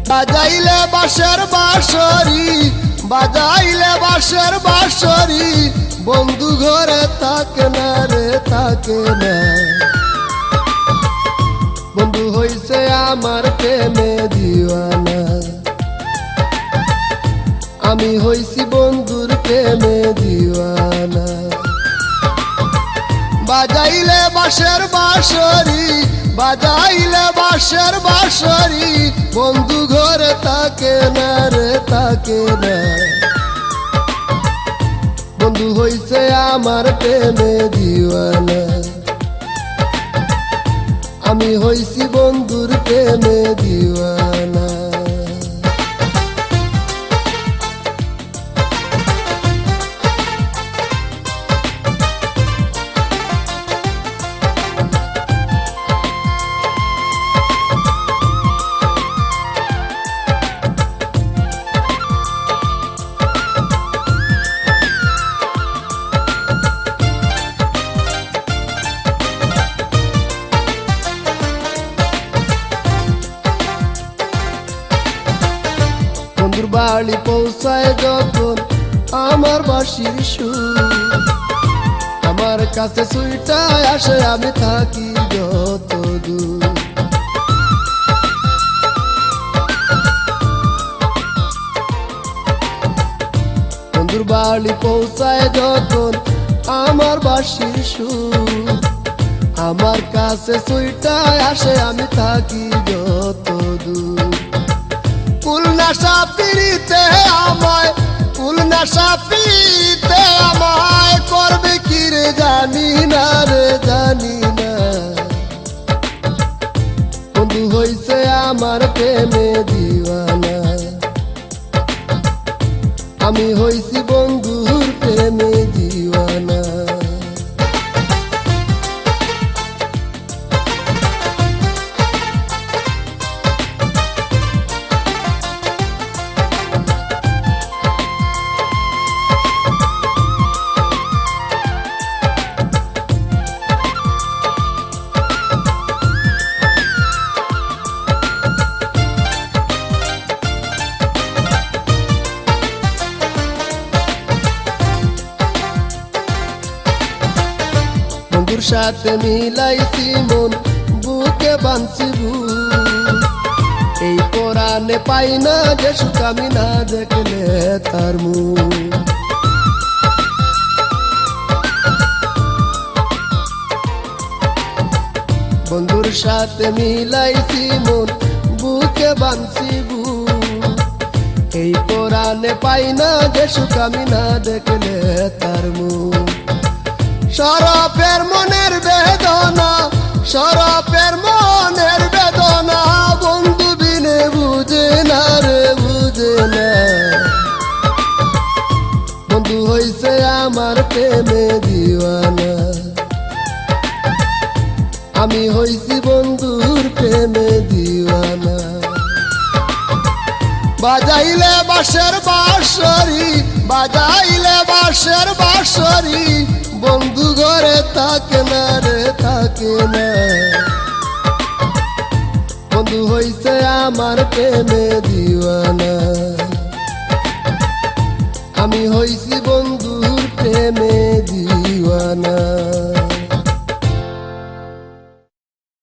বাজাইলে বাঁশের বাঁশরি, বাজাইলে বাঁশের বাঁশরি, বন্ধু ঘরে থাকে না রে থাকে না। বন্ধু হইছে আমার প্রেমে দিওয়ানা, আমি হইছি বন্ধুর প্রেমে দিওয়ানা। বাজাইলে বাঁশের বাঁশরি, বাজাইলে বাঁশের বাঁশরি, বন্ধু ঘরে থাকে না রে থাকে না। বন্ধু হইছে আমার প্রেমে দিওয়ানা, আমি হইছি বন্ধুর প্রেমে দিওয়ানা। বন্ধুর বাড়ি পৌঁছায় যখন আমার বাঁশির সুর, আমার কাছে সুইটায় আসে আমি থাকি যত দূর। বন্ধুর বাড়ি পৌঁছায় যখন আমার বাঁশির সুর, আমার কাছে সুইটায় আসে আমি থাকি যত দূর। কুলনাশা পিরিতে আমায়, কুলনাশা পিরিতে আমায় করবে কি রে জানি না রে জানি না। বন্ধু হইছে আমার প্রেমে দিওয়ানা, আমি হইছি বন্ধুর প্রেমে দিওয়ানা। বন্ধুর সাথে মিলাইছি মন, বুকে বাঁধছি ভুল, এই পরাণে পাই না যে সুখ আমি না দেখলে তার মুখ। বন্ধুর সাথে মিলাইছি মন, বুকে বাঁধছি ভুল, এই পরাণে পাই না যে সুখ আমি না দেখলে তার মুখ। সরপের মনের বেদনা, সরপের মনের বেদনা, বন্ধু বিনে বুঝে না রে বুঝে না। বন্ধু হইছে আমার প্রেমে দিওয়ানা, আমি হইছি বন্ধুর প্রেমে দিওয়ানা। বাজাইলে বাঁশের বাঁশরি, বাজাইলে বাঁশের বাঁশরি, বন্ধু ঘরে থাকে না রে থাকে না। বন্ধু হইছে আমার প্রেমে দিওয়ানা, আমি হইছি বন্ধুর প্রেমে দিওয়ানা।